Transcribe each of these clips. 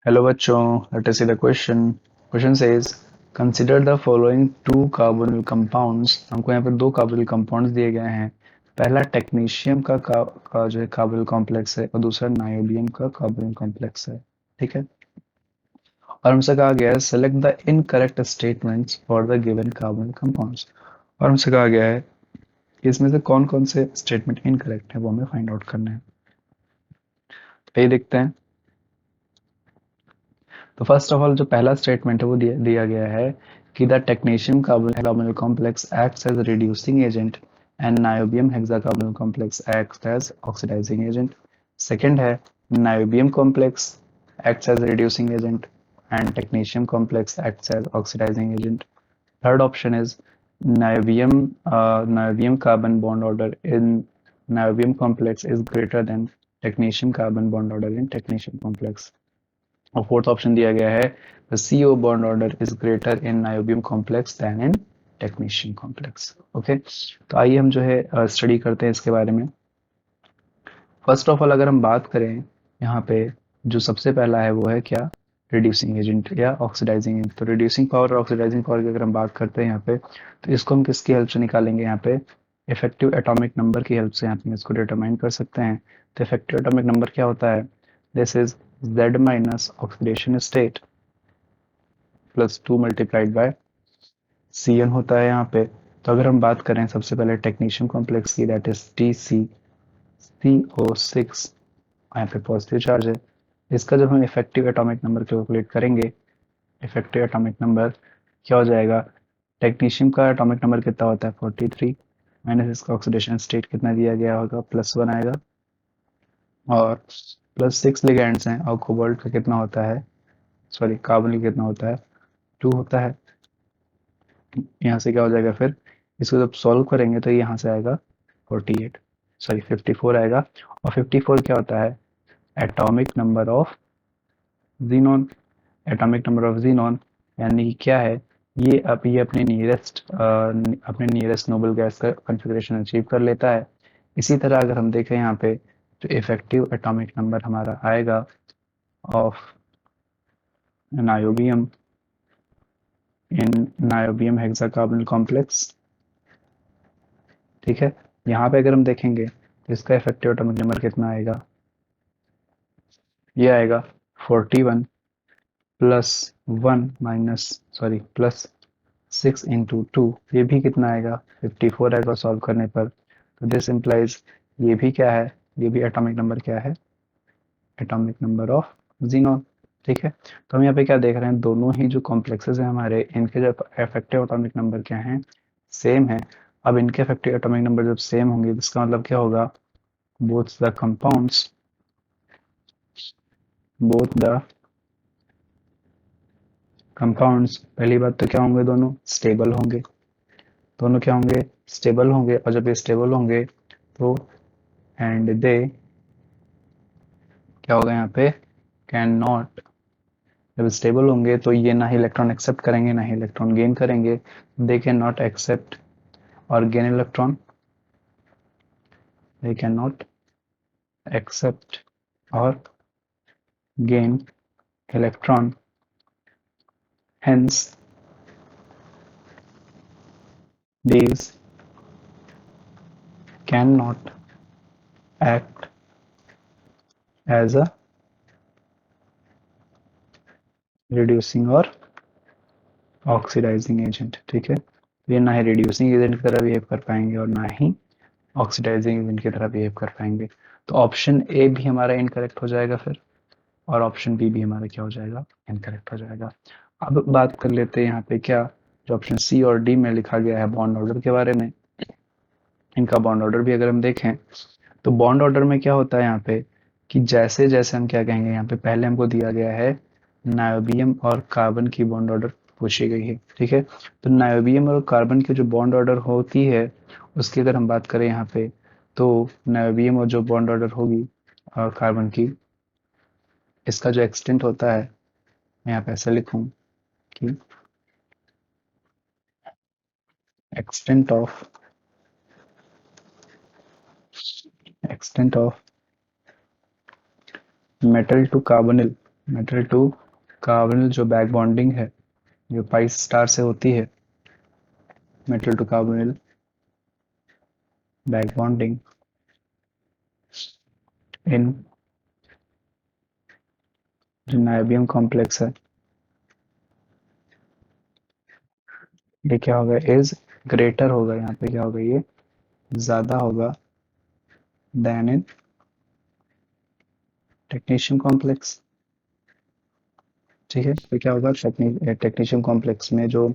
Hello bachon, let us see the question. Question says, consider the following two carbonyl compounds. हमको यहाँ पे दो carbonyl compounds दिए गए हैं. पहला टेक्नीशियम का जो है कार्बोनिल कॉम्प्लेक्स है और दूसरा नायोबियम का कार्बोनिल कॉम्प्लेक्स है. ठीक है. और हमसे कहा गया है select the incorrect statements for the given carbonyl compounds. और हमसे कहा गया है कि इसमें से कौन कौन से स्टेटमेंट इनकरेक्ट है वो हमें फाइंड आउट करना है. तो ये देखते हैं. तो फर्स्ट ऑफ ऑल जो पहला स्टेटमेंट है वो दिया गया है कि the technetium carbonyl complex acts as reducing agent and niobium hexacarbonyl complex acts as oxidising agent. Second है niobium complex acts as reducing agent and technetium complex acts as oxidising agent. Third option is niobium carbon bond order in niobium complex is greater than technetium carbon bond order in technetium complex. और fourth option दिया गया है the CO bond order is greater in niobium complex than in technetium complex. Okay. तो आइए हम जो है study करते हैं इसके बारे में. फर्स्ट ऑफ ऑल अगर हम बात करें यहाँ पे जो सबसे पहला है वो है क्या, रिड्यूसिंग एजेंट या ऑक्सीडाइजिंग एजेंट. तो रिड्यूसिंग पावर और ऑक्सीडाइजिंग पावर की अगर हम बात करते हैं यहाँ पे तो इसको हम किसकी हेल्प से निकालेंगे, यहाँ पे इफेक्टिव एटॉमिक नंबर की हेल्प से यहाँ पे इसको डिटरमाइन कर सकते हैं. तो इफेक्टिव एटॉमिक नंबर क्या होता है, this is Z minus oxidation state plus 2 multiplied by Cn होता है यहाँ पे. तो अगर हम बात करें सबसे पहले टेक्नीशियम कॉम्प्लेक्स की, दैट इज TCCO6, यहाँ पे पॉजिटिव चार्ज है. इसका जब हम इफेक्टिव एटॉमिक नंबर कैलकुलेट करेंगे, इफेक्टिव एटॉमिक नंबर क्या हो जाएगा, टेक्नीशियम का एटॉमिक नंबर कितना होता है 43 माइनस इसका ऑक्सीडेशन स्टेट कितना दिया गया होगा +1 आएगा और +6 लिगेंड्स हैं और कोबाल्ट का कितना होता है, सॉरी कार्बन कितना होता है 2 होता है. यहाँ से क्या हो जाएगा फिर, इसको जब सॉल्व करेंगे तो यहाँ से आएगा 48, सॉरी 54 आएगा. और 54 क्या होता है, atomic number of xenon. Atomic number of xenon यानी कि क्या है, ये अपने नियरेस्ट नोबल गैस का कॉन्फ़िगरेशन अचीव कर लेता है. इसी तरह अगर हम देखें यहाँ पे जो इफेक्टिव एटॉमिक नंबर हमारा आएगा of niobium in niobium hexacarbonyl complex. ठीक है. यहाँ पे अगर हम देखेंगे तो इसका इफेक्टिव एटॉमिक नंबर कितना आएगा, ये आएगा 41 प्लस 6 इंटू 2, ये भी कितना आएगा 54 आएगा सॉल्व करने पर. तो दिस इम्प्लाइज ये भी क्या है, ये भी एटॉमिक नंबर क्या है, एटॉमिक नंबर ऑफ जीनॉन. ठीक है. तो हम यहाँ पे क्या देख रहे हैं, दोनों ही जो कॉम्प्लेक्सेस हैं हमारे, इनके जो इफेक्टिव एटॉमिक नंबर क्या हैं, सेम है. अब इनके इफेक्टिव एटॉमिक नंबर जब सेम होंगे इसका मतलब क्या होगा, both the compounds both the compounds पहली बात तो क्या होंगे, दोनों स्टेबल होंगे. दोनों क्या होंगे, स्टेबल होंगे. और जब ये स्टेबल होंगे तो एंड दे क्या होगा यहाँ पे, कैन नॉट, जब स्टेबल होंगे तो ये ना ही इलेक्ट्रॉन एक्सेप्ट करेंगे ना ही इलेक्ट्रॉन गेन करेंगे. दे कैन नॉट एक्सेप्ट और gain electron, they can not accept और gain electron. hence these cannot act as a reducing और ऑक्सीडाइजिंग एजेंट. ठीक है. ये ना ही रिड्यूसिंग एजेंट की तरह बिहेव कर पाएंगे और ना ही ऑक्सीडाइजिंग एजेंट की तरह बिहेव कर पाएंगे. तो ऑप्शन ए भी हमारा इनकरेक्ट हो जाएगा फिर, और ऑप्शन बी भी हमारा क्या हो जाएगा, इनकरेक्ट हो जाएगा. अब बात कर लेते हैं यहाँ पे क्या, जो ऑप्शन सी और डी में लिखा गया है बॉन्ड ऑर्डर के बारे में. इनका बॉन्ड ऑर्डर भी अगर हम देखें तो बॉन्ड ऑर्डर में क्या होता है यहाँ पे, कि जैसे जैसे हम क्या कहेंगे, यहाँ पे पहले हमको दिया गया है नायोबियम और कार्बन की बॉन्ड ऑर्डर पूछी गई है. ठीक है. तो नायोबियम और कार्बन की जो बॉन्ड ऑर्डर होती है उसकी अगर हम बात करें यहाँ पे, तो नायोबियम और जो बॉन्ड ऑर्डर होगी कार्बन की, इसका जो एक्सटेंट होता है, मैं यहाँ पे ऐसा लिखूं कि extent of metal to carbonyl metal to carbonyl जो बैक बॉन्डिंग है जो पाई स्टार से होती है, metal to carbonyl back bonding in जो नाइबियम कॉम्प्लेक्स है, ये क्या होगा, इज ग्रेटर होगा, यहाँ पे क्या होगा, ये ज्यादा होगा देन इन टेक्नीशियम कॉम्प्लेक्स। ठीक है, तो क्या होगा, टेक्नीशियम कॉम्प्लेक्स में जो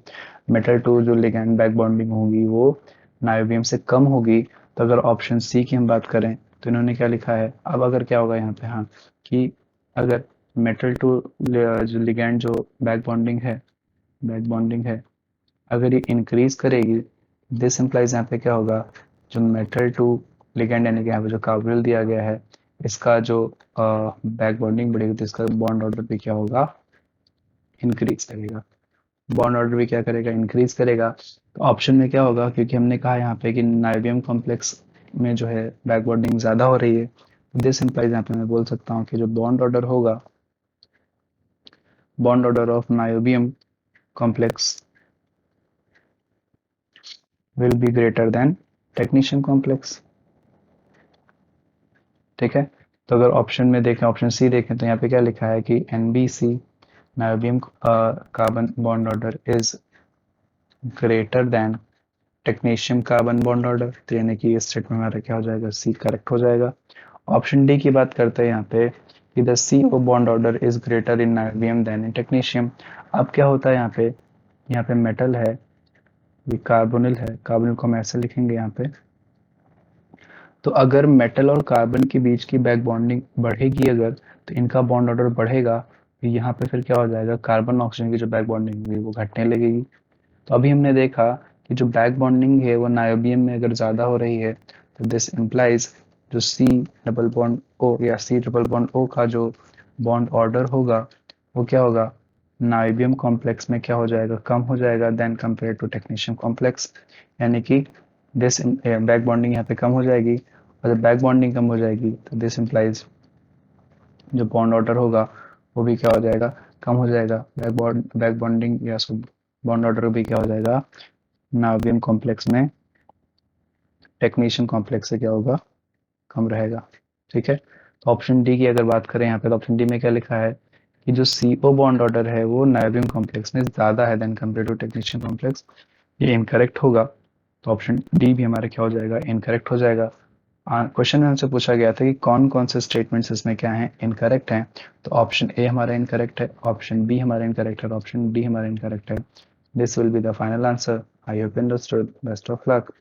मेटल टू जो लिगैंड बैक बॉन्डिंग होगी वो नायोबियम से कम होगी। तो अगर ऑप्शन सी की हम बात करें तो इन्होंने क्या लिखा है, अब अगर क्या होगा यहाँ पे, हाँ, कि अगर मेटल टू जो लिगैंड जो बैक बॉन्डिंग है अगर ये इंक्रीज करेगी, दिस इंप्लाइज यहाँ पे क्या होगा, जो मेटल टू लिगैंड यानी कि यहाँ पे जो कार्बोनिल दिया गया है इसका जो बैक बॉन्डिंग बढ़ेगी तो इसका बॉन्ड ऑर्डर भी क्या होगा, इंक्रीज करेगा। बॉन्ड ऑर्डर भी क्या करेगा, इंक्रीज करेगा। तो ऑप्शन में क्या होगा, क्योंकि हमने कहा यहाँ पे कि नाइबियम कॉम्प्लेक्स में जो है बैक बॉन्डिंग ज्यादा हो रही है, दिस इंप्लाइज यहाँ पे मैं बोल सकता हूँ कि जो बॉन्ड ऑर्डर होगा, bond order of niobium complex will be greater than technetium complex. ठीक है, तो अगर ऑप्शन में देखें, ऑप्शन सी देखें तो यहाँ पे क्या लिखा है कि NBC niobium carbon bond order is greater than technetium carbon bond order, तो यानी कि इस स्टेटमेंट हमारा क्या हो जाएगा, सी करेक्ट हो जाएगा। ऑप्शन डी की बात करते हैं यहाँ पे कि the CO bond order is greater in niobium than in technetium. अब क्या होता है यहाँ पे मेटल है, ये कार्बोनिल है, कार्बोनिल को हम ऐसे लिखेंगे यहाँ पे। तो अगर मेटल और कार्बन के बीच की बैक बॉन्डिंग बढ़ेगी अगर, तो इनका बॉन्ड ऑर्डर बढ़ेगा, तो यहाँ पे फिर क्या हो जाएगा, कार्बन ऑक्सीजन की जो बैक बॉन्डिंग होगी वो घटने लगेगी। तो अभी हमने देखा कि जो बैक बॉन्डिंग है वो नायोबियम में अगर ज़्यादा हो रही है तो दिस इम्प्लाइज जो C डबल बॉन्ड O या C ट्रिपल बॉन्ड O का जो बॉन्ड ऑर्डर होगा वो क्या होगा, नायोबियम कॉम्प्लेक्स में क्या हो जाएगा, कम हो जाएगा then compare to technetium complex. यानी कि दिस बैक बॉन्डिंग यहाँ पे कम हो जाएगी, और जब बैक बॉन्डिंग कम हो जाएगी तो दिस इम्प्लाइज जो बॉन्ड ऑर्डर होगा वो भी क्या हो जाएगा, कम हो जाएगा। बैक बॉन्डिंग या बॉन्ड ऑर्डर भी क्या हो जाएगा, नाभियम कॉम्प्लेक्स में टेक्नीशियन कॉम्प्लेक्स से क्या होगा, कम रहेगा। ठीक है, तो ऑप्शन डी की अगर बात करें यहाँ पे, तो ऑप्शन डी में क्या लिखा है कि जो CO बॉन्ड ऑर्डर है वो नाइबियम कॉम्प्लेक्स में ज्यादा है then compare to technician complex, ये इनकरेक्ट होगा। तो ऑप्शन डी भी हमारा क्या हो जाएगा, इनकरेक्ट हो जाएगा। क्वेश्चन में हमसे पूछा गया था कि कौन कौन से स्टेटमेंट्स इसमें क्या हैं, इनकरेक्ट हैं। तो ऑप्शन ए हमारा इनकरेक्ट है, ऑप्शन बी हमारा इनकरेक्ट है, ऑप्शन डी हमारा इनकरेक्ट है। This will be the final answer. I hope you understood. Best of luck.